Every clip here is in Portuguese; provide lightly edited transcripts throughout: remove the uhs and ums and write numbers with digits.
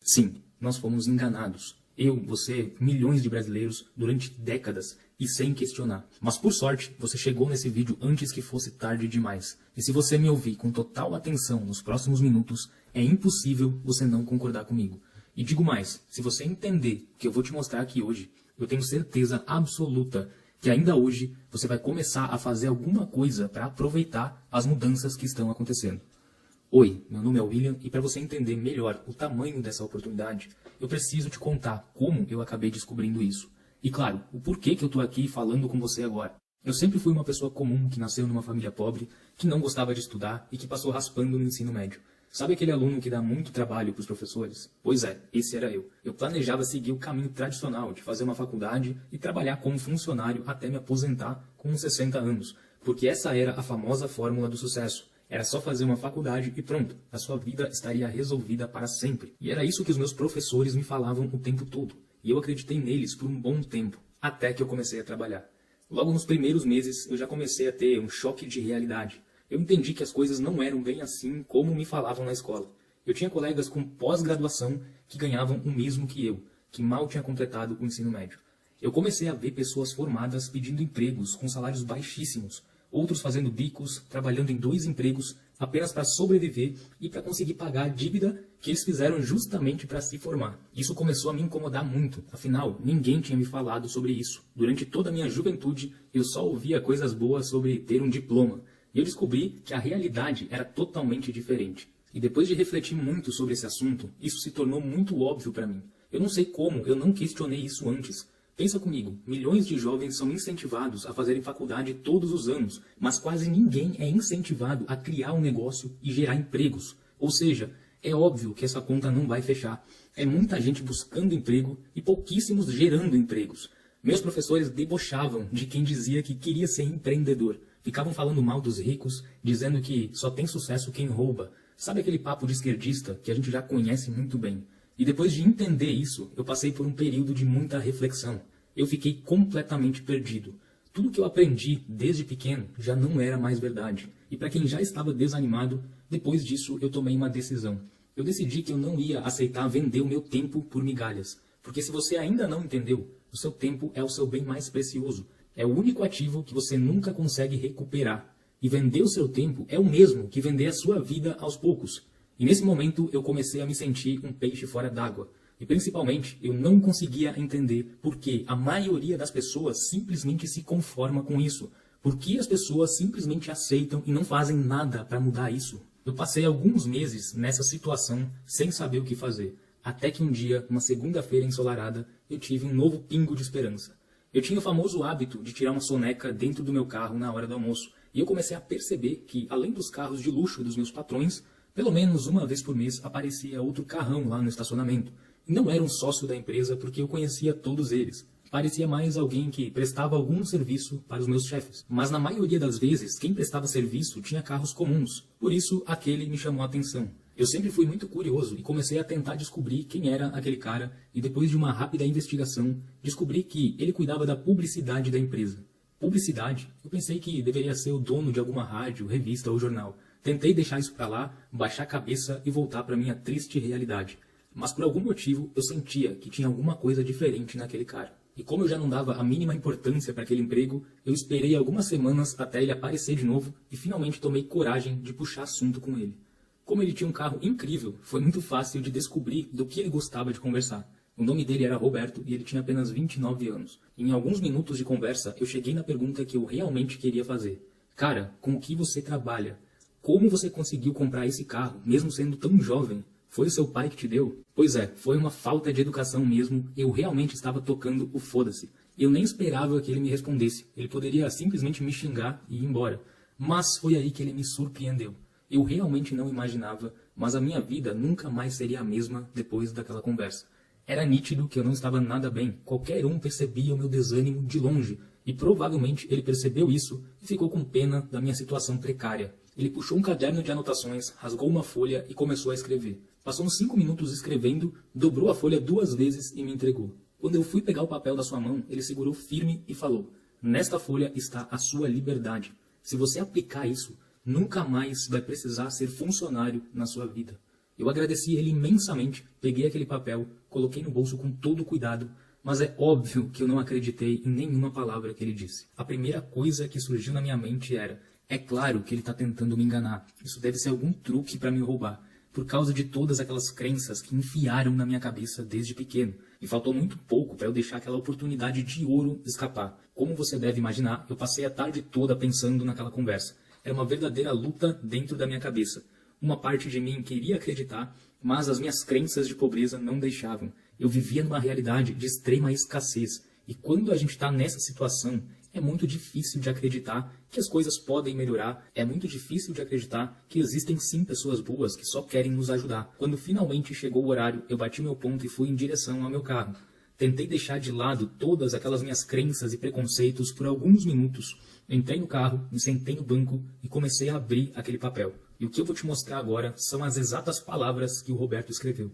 Sim, nós fomos enganados. Eu, você, milhões de brasileiros, durante décadas, e sem questionar. Mas por sorte, você chegou nesse vídeo antes que fosse tarde demais. E se você me ouvir com total atenção nos próximos minutos, é impossível você não concordar comigo. E digo mais, se você entender o que eu vou te mostrar aqui hoje, eu tenho certeza absoluta que ainda hoje você vai começar a fazer alguma coisa para aproveitar as mudanças que estão acontecendo. Oi, meu nome é William e para você entender melhor o tamanho dessa oportunidade, eu preciso te contar como eu acabei descobrindo isso. E claro, o porquê que eu estou aqui falando com você agora. Eu sempre fui uma pessoa comum que nasceu numa família pobre, que não gostava de estudar e que passou raspando no ensino médio. Sabe aquele aluno que dá muito trabalho para os professores? Pois é, esse era eu. Eu planejava seguir o caminho tradicional de fazer uma faculdade e trabalhar como funcionário até me aposentar com uns 60 anos, porque essa era a famosa fórmula do sucesso. Era só fazer uma faculdade e pronto, a sua vida estaria resolvida para sempre. E era isso que os meus professores me falavam o tempo todo. E eu acreditei neles por um bom tempo, até que eu comecei a trabalhar. Logo nos primeiros meses, eu já comecei a ter um choque de realidade. Eu entendi que as coisas não eram bem assim como me falavam na escola. Eu tinha colegas com pós-graduação que ganhavam o mesmo que eu, que mal tinha completado o ensino médio. Eu comecei a ver pessoas formadas pedindo empregos com salários baixíssimos, outros fazendo bicos, trabalhando em 2 empregos apenas para sobreviver e para conseguir pagar a dívida que eles fizeram justamente para se formar. Isso começou a me incomodar muito, afinal, ninguém tinha me falado sobre isso. Durante toda a minha juventude, eu só ouvia coisas boas sobre ter um diploma. E eu descobri que a realidade era totalmente diferente. E depois de refletir muito sobre esse assunto, isso se tornou muito óbvio para mim. Eu não sei como eu não questionei isso antes. Pensa comigo, milhões de jovens são incentivados a fazerem faculdade todos os anos, mas quase ninguém é incentivado a criar um negócio e gerar empregos. Ou seja, é óbvio que essa conta não vai fechar. É muita gente buscando emprego e pouquíssimos gerando empregos. Meus professores debochavam de quem dizia que queria ser empreendedor. Ficavam falando mal dos ricos, dizendo que só tem sucesso quem rouba. Sabe aquele papo de esquerdista que a gente já conhece muito bem? E depois de entender isso, eu passei por um período de muita reflexão. Eu fiquei completamente perdido. Tudo que eu aprendi desde pequeno já não era mais verdade. E para quem já estava desanimado, depois disso eu tomei uma decisão. Eu decidi que eu não ia aceitar vender o meu tempo por migalhas. Porque se você ainda não entendeu, o seu tempo é o seu bem mais precioso. É o único ativo que você nunca consegue recuperar. E vender o seu tempo é o mesmo que vender a sua vida aos poucos. E nesse momento eu comecei a me sentir um peixe fora d'água. E principalmente eu não conseguia entender por que a maioria das pessoas simplesmente se conforma com isso. Por que as pessoas simplesmente aceitam e não fazem nada para mudar isso? Eu passei alguns meses nessa situação sem saber o que fazer. Até que um dia, uma segunda-feira ensolarada, eu tive um novo pingo de esperança. Eu tinha o famoso hábito de tirar uma soneca dentro do meu carro na hora do almoço. E eu comecei a perceber que, além dos carros de luxo dos meus patrões, pelo menos uma vez por mês aparecia outro carrão lá no estacionamento. E não era um sócio da empresa porque eu conhecia todos eles. Parecia mais alguém que prestava algum serviço para os meus chefes. Mas na maioria das vezes, quem prestava serviço tinha carros comuns. Por isso, aquele me chamou a atenção. Eu sempre fui muito curioso e comecei a tentar descobrir quem era aquele cara. E depois de uma rápida investigação, descobri que ele cuidava da publicidade da empresa. Publicidade? Eu pensei que deveria ser o dono de alguma rádio, revista ou jornal. Tentei deixar isso para lá, baixar a cabeça e voltar para minha triste realidade. Mas por algum motivo eu sentia que tinha alguma coisa diferente naquele cara. E como eu já não dava a mínima importância para aquele emprego, eu esperei algumas semanas até ele aparecer de novo e finalmente tomei coragem de puxar assunto com ele. Como ele tinha um carro incrível, foi muito fácil de descobrir do que ele gostava de conversar. O nome dele era Roberto e ele tinha apenas 29 anos. Em alguns minutos de conversa, eu cheguei na pergunta que eu realmente queria fazer. Cara, com o que você trabalha? Como você conseguiu comprar esse carro, mesmo sendo tão jovem? Foi o seu pai que te deu? Pois é, foi uma falta de educação mesmo. Eu realmente estava tocando o foda-se. Eu nem esperava que ele me respondesse. Ele poderia simplesmente me xingar e ir embora. Mas foi aí que ele me surpreendeu. Eu realmente não imaginava, mas a minha vida nunca mais seria a mesma depois daquela conversa. Era nítido que eu não estava nada bem. Qualquer um percebia o meu desânimo de longe. E provavelmente ele percebeu isso e ficou com pena da minha situação precária. Ele puxou um caderno de anotações, rasgou uma folha e começou a escrever. Passou uns 5 minutos escrevendo, dobrou a folha 2 vezes e me entregou. Quando eu fui pegar o papel da sua mão, ele segurou firme e falou: "Nesta folha está a sua liberdade. Se você aplicar isso, nunca mais vai precisar ser funcionário na sua vida." Eu agradeci ele imensamente, peguei aquele papel, coloquei no bolso com todo cuidado, mas é óbvio que eu não acreditei em nenhuma palavra que ele disse. A primeira coisa que surgiu na minha mente era: é claro que ele está tentando me enganar. Isso deve ser algum truque para me roubar, por causa de todas aquelas crenças que enfiaram na minha cabeça desde pequeno. E faltou muito pouco para eu deixar aquela oportunidade de ouro escapar. Como você deve imaginar, eu passei a tarde toda pensando naquela conversa. Era uma verdadeira luta dentro da minha cabeça. Uma parte de mim queria acreditar, mas as minhas crenças de pobreza não deixavam. Eu vivia numa realidade de extrema escassez. E quando a gente está nessa situação, é muito difícil de acreditar que as coisas podem melhorar. É muito difícil de acreditar que existem sim pessoas boas que só querem nos ajudar. Quando finalmente chegou o horário, eu bati meu ponto e fui em direção ao meu carro. Tentei deixar de lado todas aquelas minhas crenças e preconceitos por alguns minutos. Entrei no carro, me sentei no banco e comecei a abrir aquele papel. E o que eu vou te mostrar agora são as exatas palavras que o Roberto escreveu.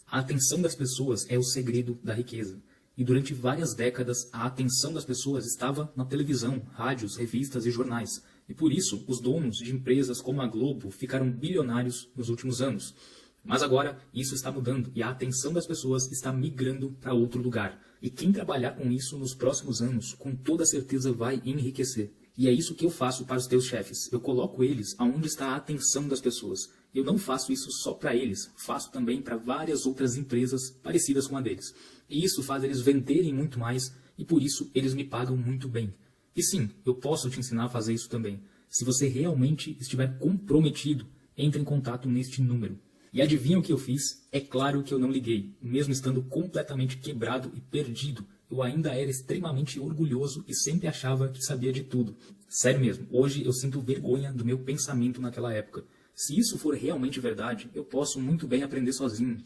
A atenção das pessoas é o segredo da riqueza. E durante várias décadas, a atenção das pessoas estava na televisão, rádios, revistas e jornais. E por isso, os donos de empresas como a Globo ficaram bilionários nos últimos anos. Mas agora, isso está mudando e a atenção das pessoas está migrando para outro lugar. E quem trabalhar com isso nos próximos anos, com toda certeza vai enriquecer. E é isso que eu faço para os teus chefes. Eu coloco eles aonde está a atenção das pessoas. Eu não faço isso só para eles, faço também para várias outras empresas parecidas com a deles. E isso faz eles venderem muito mais e por isso eles me pagam muito bem. E sim, eu posso te ensinar a fazer isso também. Se você realmente estiver comprometido, entre em contato neste número. E adivinha o que eu fiz? É claro que eu não liguei. Mesmo estando completamente quebrado e perdido, eu ainda era extremamente orgulhoso e sempre achava que sabia de tudo. Sério mesmo, hoje eu sinto vergonha do meu pensamento naquela época. Se isso for realmente verdade, eu posso muito bem aprender sozinho.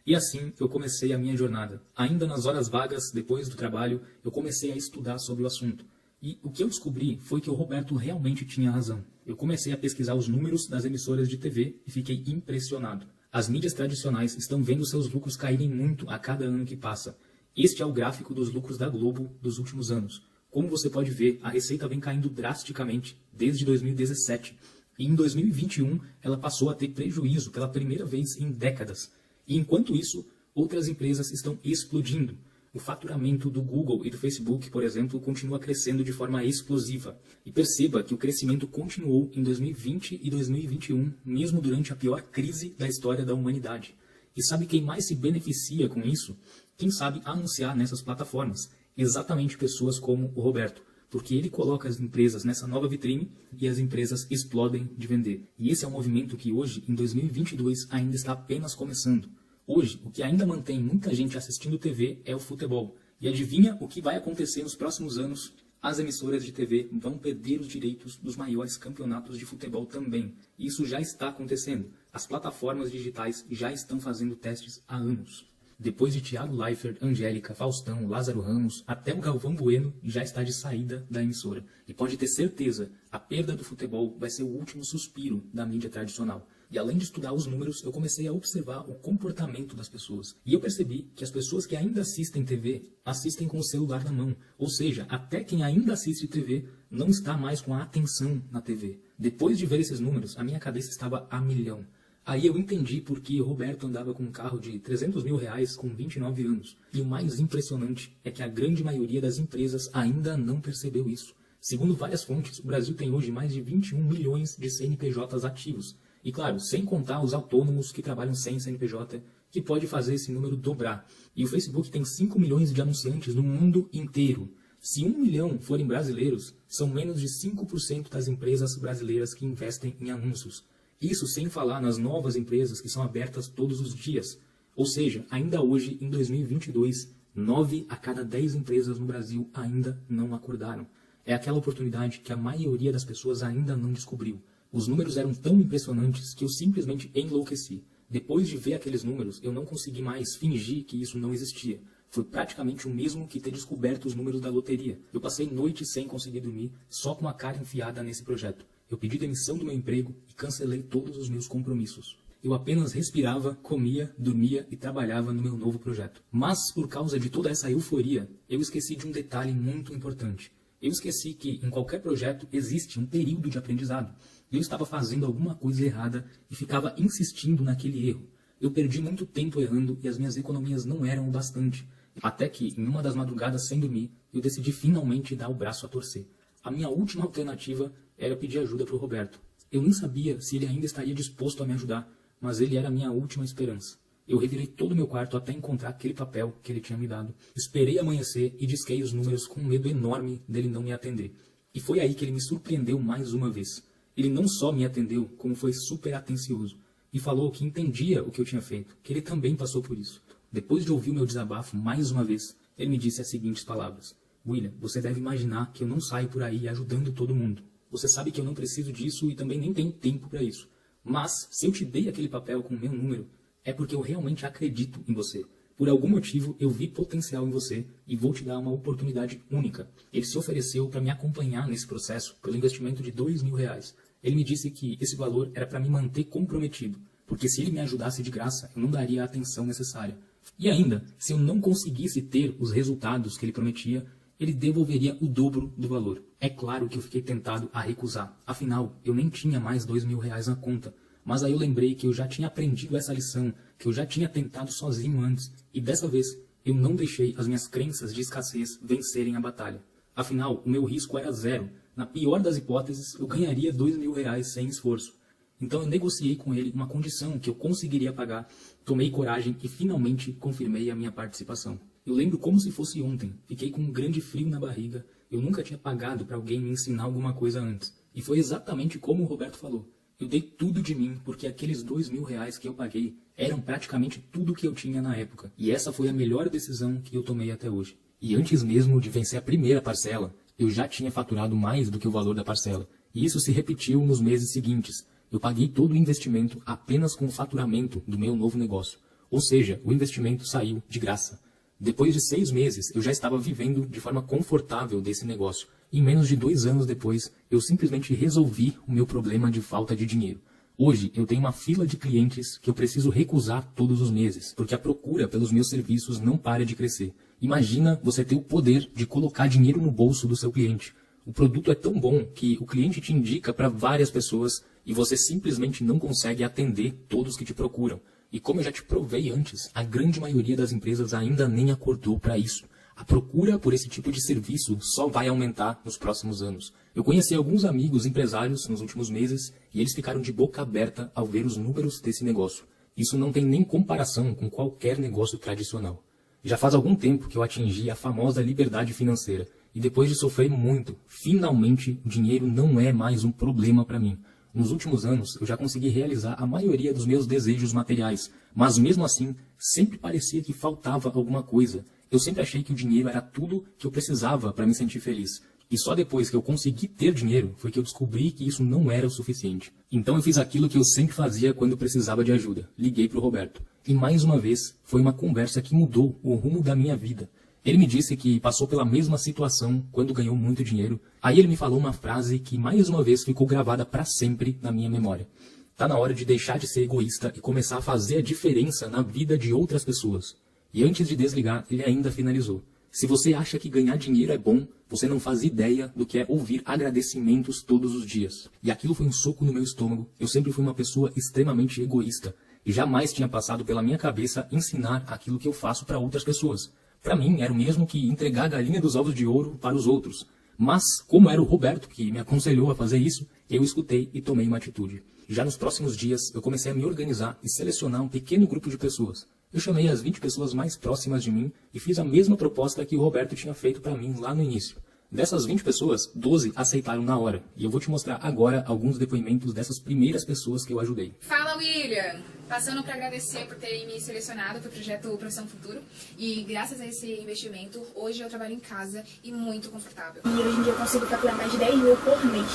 E assim eu comecei a minha jornada. Ainda nas horas vagas, depois do trabalho, eu comecei a estudar sobre o assunto. E o que eu descobri foi que o Roberto realmente tinha razão. Eu comecei a pesquisar os números das emissoras de TV e fiquei impressionado. As mídias tradicionais estão vendo seus lucros caírem muito a cada ano que passa. Este é o gráfico dos lucros da Globo dos últimos anos. Como você pode ver, a receita vem caindo drasticamente desde 2017. E em 2021, ela passou a ter prejuízo pela primeira vez em décadas. E enquanto isso, outras empresas estão explodindo. O faturamento do Google e do Facebook, por exemplo, continua crescendo de forma explosiva. E perceba que o crescimento continuou em 2020 e 2021, mesmo durante a pior crise da história da humanidade. E sabe quem mais se beneficia com isso? Quem sabe anunciar nessas plataformas. Exatamente pessoas como o Roberto. Porque ele coloca as empresas nessa nova vitrine e as empresas explodem de vender. E esse é um movimento que hoje, em 2022, ainda está apenas começando. Hoje, o que ainda mantém muita gente assistindo TV é o futebol. E adivinha o que vai acontecer nos próximos anos? As emissoras de TV vão perder os direitos dos maiores campeonatos de futebol também. E isso já está acontecendo. As plataformas digitais já estão fazendo testes há anos. Depois de Thiago Leifert, Angélica, Faustão, Lázaro Ramos, até o Galvão Bueno já está de saída da emissora. E pode ter certeza, a perda do futebol vai ser o último suspiro da mídia tradicional. E além de estudar os números, eu comecei a observar o comportamento das pessoas. E eu percebi que as pessoas que ainda assistem TV, assistem com o celular na mão. Ou seja, até quem ainda assiste TV não está mais com a atenção na TV. Depois de ver esses números, a minha cabeça estava a milhão. Aí eu entendi por que Roberto andava com um carro de 300 mil reais com 29 anos. E o mais impressionante é que a grande maioria das empresas ainda não percebeu isso. Segundo várias fontes, o Brasil tem hoje mais de 21 milhões de CNPJs ativos. E claro, sem contar os autônomos que trabalham sem CNPJ, que pode fazer esse número dobrar. E o Facebook tem 5 milhões de anunciantes no mundo inteiro. Se 1 milhão forem brasileiros, são menos de 5% das empresas brasileiras que investem em anúncios. Isso sem falar nas novas empresas que são abertas todos os dias. Ou seja, ainda hoje, em 2022, 9 a cada 10 empresas no Brasil ainda não acordaram. É aquela oportunidade que a maioria das pessoas ainda não descobriu. Os números eram tão impressionantes que eu simplesmente enlouqueci. Depois de ver aqueles números, eu não consegui mais fingir que isso não existia. Foi praticamente o mesmo que ter descoberto os números da loteria. Eu passei noites sem conseguir dormir, só com a cara enfiada nesse projeto. Eu pedi demissão do meu emprego e cancelei todos os meus compromissos. Eu apenas respirava, comia, dormia e trabalhava no meu novo projeto. Mas, por causa de toda essa euforia, eu esqueci de um detalhe muito importante. Eu esqueci que, em qualquer projeto, existe um período de aprendizado. Eu estava fazendo alguma coisa errada e ficava insistindo naquele erro. Eu perdi muito tempo errando e as minhas economias não eram o bastante. Até que, em uma das madrugadas sem dormir, eu decidi finalmente dar o braço a torcer. A minha última alternativa era pedir ajuda para o Roberto. Eu nem sabia se ele ainda estaria disposto a me ajudar, mas ele era a minha última esperança. Eu revirei todo o meu quarto até encontrar aquele papel que ele tinha me dado. Esperei amanhecer e disquei os números com um medo enorme dele não me atender. E foi aí que ele me surpreendeu mais uma vez. Ele não só me atendeu, como foi super atencioso. E falou que entendia o que eu tinha feito, que ele também passou por isso. Depois de ouvir o meu desabafo mais uma vez, ele me disse as seguintes palavras. William, você deve imaginar que eu não saio por aí ajudando todo mundo. Você sabe que eu não preciso disso e também nem tenho tempo para isso. Mas, se eu te dei aquele papel com o meu número, é porque eu realmente acredito em você. Por algum motivo, eu vi potencial em você e vou te dar uma oportunidade única. Ele se ofereceu para me acompanhar nesse processo pelo investimento de R$2.000. Ele me disse que esse valor era para me manter comprometido, porque se ele me ajudasse de graça, eu não daria a atenção necessária. E ainda, se eu não conseguisse ter os resultados que ele prometia, ele devolveria o dobro do valor. É claro que eu fiquei tentado a recusar. Afinal, eu nem tinha mais R$2.000 na conta. Mas aí eu lembrei que eu já tinha aprendido essa lição, que eu já tinha tentado sozinho antes, e dessa vez eu não deixei as minhas crenças de escassez vencerem a batalha. Afinal, o meu risco era zero. Na pior das hipóteses, eu ganharia R$2.000 sem esforço. Então eu negociei com ele uma condição que eu conseguiria pagar, tomei coragem e finalmente confirmei a minha participação. Eu lembro como se fosse ontem, fiquei com um grande frio na barriga, eu nunca tinha pagado para alguém me ensinar alguma coisa antes. E foi exatamente como o Roberto falou. Eu dei tudo de mim, porque aqueles R$2.000 que eu paguei eram praticamente tudo que eu tinha na época. E essa foi a melhor decisão que eu tomei até hoje. E antes mesmo de vencer a primeira parcela, eu já tinha faturado mais do que o valor da parcela. E isso se repetiu nos meses seguintes. Eu paguei todo o investimento apenas com o faturamento do meu novo negócio. Ou seja, o investimento saiu de graça. Depois de 6 meses, eu já estava vivendo de forma confortável desse negócio. Em menos de 2 anos depois, eu simplesmente resolvi o meu problema de falta de dinheiro. Hoje, eu tenho uma fila de clientes que eu preciso recusar todos os meses, porque a procura pelos meus serviços não para de crescer. Imagina você ter o poder de colocar dinheiro no bolso do seu cliente. O produto é tão bom que o cliente te indica para várias pessoas e você simplesmente não consegue atender todos que te procuram. E como eu já te provei antes, a grande maioria das empresas ainda nem acordou para isso. A procura por esse tipo de serviço só vai aumentar nos próximos anos. Eu conheci alguns amigos empresários nos últimos meses e eles ficaram de boca aberta ao ver os números desse negócio. Isso não tem nem comparação com qualquer negócio tradicional. Já faz algum tempo que eu atingi a famosa liberdade financeira e depois de sofrer muito, finalmente o dinheiro não é mais um problema para mim. Nos últimos anos, eu já consegui realizar a maioria dos meus desejos materiais, mas mesmo assim, sempre parecia que faltava alguma coisa. Eu sempre achei que o dinheiro era tudo que eu precisava para me sentir feliz. E só depois que eu consegui ter dinheiro, foi que eu descobri que isso não era o suficiente. Então eu fiz aquilo que eu sempre fazia quando precisava de ajuda. Liguei para o Roberto. E mais uma vez, foi uma conversa que mudou o rumo da minha vida. Ele me disse que passou pela mesma situação quando ganhou muito dinheiro. Aí ele me falou uma frase que mais uma vez ficou gravada para sempre na minha memória. Tá na hora de deixar de ser egoísta e começar a fazer a diferença na vida de outras pessoas. E antes de desligar, ele ainda finalizou. Se você acha que ganhar dinheiro é bom, você não faz ideia do que é ouvir agradecimentos todos os dias. E aquilo foi um soco no meu estômago. Eu sempre fui uma pessoa extremamente egoísta. E jamais tinha passado pela minha cabeça ensinar aquilo que eu faço para outras pessoas. Para mim, era o mesmo que entregar a galinha dos ovos de ouro para os outros. Mas, como era o Roberto que me aconselhou a fazer isso, eu escutei e tomei uma atitude. Já nos próximos dias, eu comecei a me organizar e selecionar um pequeno grupo de pessoas. Eu chamei as 20 pessoas mais próximas de mim e fiz a mesma proposta que o Roberto tinha feito para mim lá no início. Dessas 20 pessoas, 12 aceitaram na hora. E eu vou te mostrar agora alguns depoimentos dessas primeiras pessoas que eu ajudei. Fala, William! Passando para agradecer por terem me selecionado para o projeto Profissão Futuro. E graças a esse investimento, hoje eu trabalho em casa e muito confortável. E hoje em dia eu consigo faturar mais de 10 mil por mês.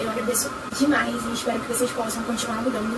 Eu agradeço demais e espero que vocês possam continuar mudando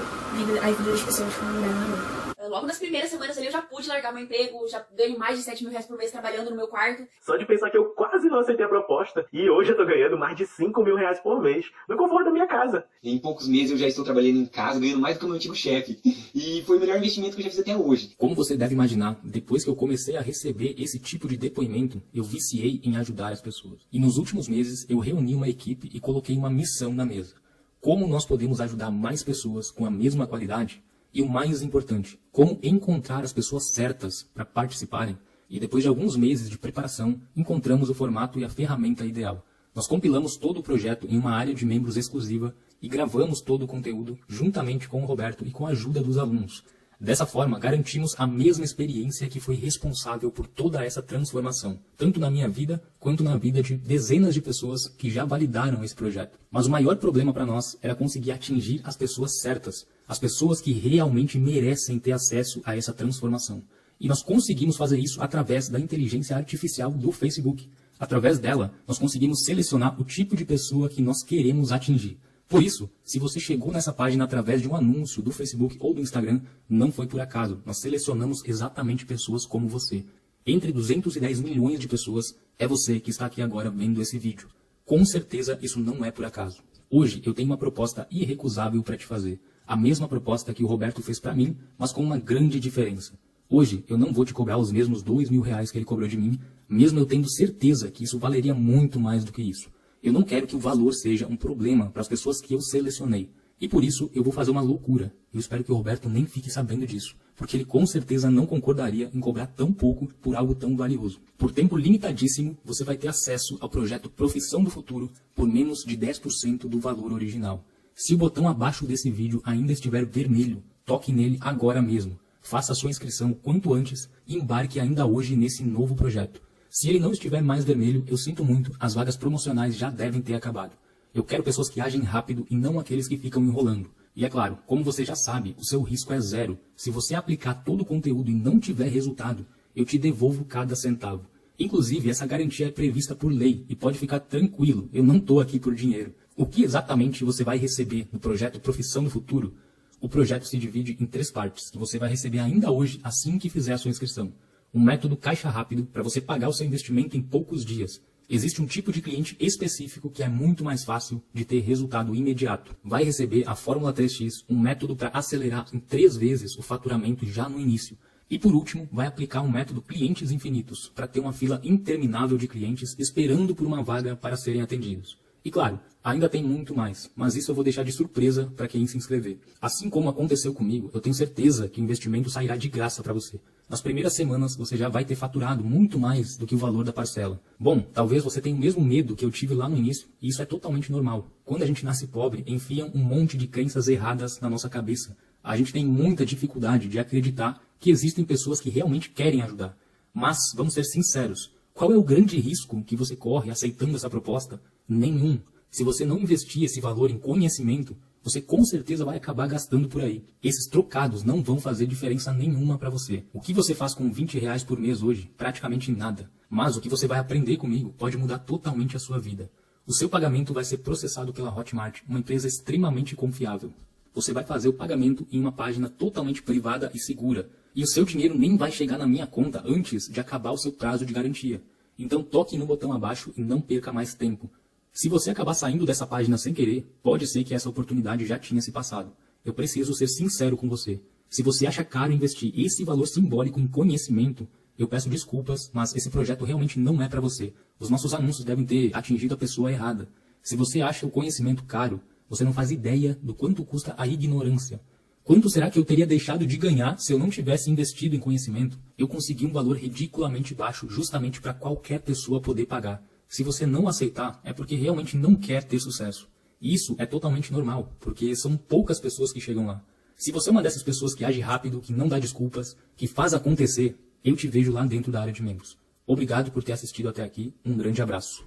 a vida das pessoas como mudaram a minha. Logo nas primeiras semanas ali eu já pude largar meu emprego, já ganho mais de R$7.000 por mês trabalhando no meu quarto. Só de pensar que eu quase não aceitei a proposta e hoje eu tô ganhando mais de R$5.000 por mês no conforto da minha casa. Em poucos meses eu já estou trabalhando em casa, ganhando mais do que o meu antigo chefe. E foi o melhor investimento que eu já fiz até hoje. Como você deve imaginar, depois que eu comecei a receber esse tipo de depoimento, eu viciei em ajudar as pessoas. E nos últimos meses eu reuni uma equipe e coloquei uma missão na mesa. Como nós podemos ajudar mais pessoas com a mesma qualidade? E o mais importante, como encontrar as pessoas certas para participarem. E depois de alguns meses de preparação, encontramos o formato e a ferramenta ideal. Nós compilamos todo o projeto em uma área de membros exclusiva e gravamos todo o conteúdo juntamente com o Roberto e com a ajuda dos alunos. Dessa forma, garantimos a mesma experiência que foi responsável por toda essa transformação, tanto na minha vida quanto na vida de dezenas de pessoas que já validaram esse projeto. Mas o maior problema para nós era conseguir atingir as pessoas certas, as pessoas que realmente merecem ter acesso a essa transformação. E nós conseguimos fazer isso através da inteligência artificial do Facebook. Através dela, nós conseguimos selecionar o tipo de pessoa que nós queremos atingir. Por isso, se você chegou nessa página através de um anúncio do Facebook ou do Instagram, não foi por acaso. Nós selecionamos exatamente pessoas como você. Entre 210 milhões de pessoas, é você que está aqui agora vendo esse vídeo. Com certeza, isso não é por acaso. Hoje, eu tenho uma proposta irrecusável para te fazer. A mesma proposta que o Roberto fez para mim, mas com uma grande diferença. Hoje, eu não vou te cobrar os mesmos R$2.000 que ele cobrou de mim, mesmo eu tendo certeza que isso valeria muito mais do que isso. Eu não quero que o valor seja um problema para as pessoas que eu selecionei. E por isso eu vou fazer uma loucura. Eu espero que o Roberto nem fique sabendo disso, porque ele com certeza não concordaria em cobrar tão pouco por algo tão valioso. Por tempo limitadíssimo, você vai ter acesso ao projeto Profissão do Futuro por menos de 10% do valor original. Se o botão abaixo desse vídeo ainda estiver vermelho, toque nele agora mesmo. Faça a sua inscrição o quanto antes e embarque ainda hoje nesse novo projeto. Se ele não estiver mais vermelho, eu sinto muito, as vagas promocionais já devem ter acabado. Eu quero pessoas que agem rápido e não aqueles que ficam enrolando. E é claro, como você já sabe, o seu risco é zero. Se você aplicar todo o conteúdo e não tiver resultado, eu te devolvo cada centavo. Inclusive, essa garantia é prevista por lei e pode ficar tranquilo, eu não estou aqui por dinheiro. O que exatamente você vai receber no projeto Profissão do Futuro? O projeto se divide em 3 partes, que você vai receber ainda hoje assim que fizer a sua inscrição. Um método caixa rápido para você pagar o seu investimento em poucos dias. Existe um tipo de cliente específico que é muito mais fácil de ter resultado imediato. Vai receber a Fórmula 3x, um método para acelerar em 3 vezes o faturamento já no início. E por último, vai aplicar um método Clientes Infinitos, para ter uma fila interminável de clientes esperando por uma vaga para serem atendidos. E claro, ainda tem muito mais, mas isso eu vou deixar de surpresa para quem se inscrever. Assim como aconteceu comigo, eu tenho certeza que o investimento sairá de graça para você. Nas primeiras semanas você já vai ter faturado muito mais do que o valor da parcela. Bom, talvez você tenha o mesmo medo que eu tive lá no início, e isso é totalmente normal. Quando a gente nasce pobre, enfiam um monte de crenças erradas na nossa cabeça. A gente tem muita dificuldade de acreditar que existem pessoas que realmente querem ajudar. Mas, vamos ser sinceros, qual é o grande risco que você corre aceitando essa proposta? Nenhum. Se você não investir esse valor em conhecimento, você com certeza vai acabar gastando por aí. Esses trocados não vão fazer diferença nenhuma para você. O que você faz com R$20 por mês hoje? Praticamente nada. Mas o que você vai aprender comigo pode mudar totalmente a sua vida. O seu pagamento vai ser processado pela Hotmart, uma empresa extremamente confiável. Você vai fazer o pagamento em uma página totalmente privada e segura. E o seu dinheiro nem vai chegar na minha conta antes de acabar o seu prazo de garantia. Então toque no botão abaixo e não perca mais tempo. Se você acabar saindo dessa página sem querer, pode ser que essa oportunidade já tinha se passado. Eu preciso ser sincero com você. Se você acha caro investir esse valor simbólico em conhecimento, eu peço desculpas, mas esse projeto realmente não é para você. Os nossos anúncios devem ter atingido a pessoa errada. Se você acha o conhecimento caro, você não faz ideia do quanto custa a ignorância. Quanto será que eu teria deixado de ganhar se eu não tivesse investido em conhecimento? Eu consegui um valor ridiculamente baixo justamente para qualquer pessoa poder pagar. Se você não aceitar, é porque realmente não quer ter sucesso. E isso é totalmente normal, porque são poucas pessoas que chegam lá. Se você é uma dessas pessoas que age rápido, que não dá desculpas, que faz acontecer, eu te vejo lá dentro da área de membros. Obrigado por ter assistido até aqui, um grande abraço.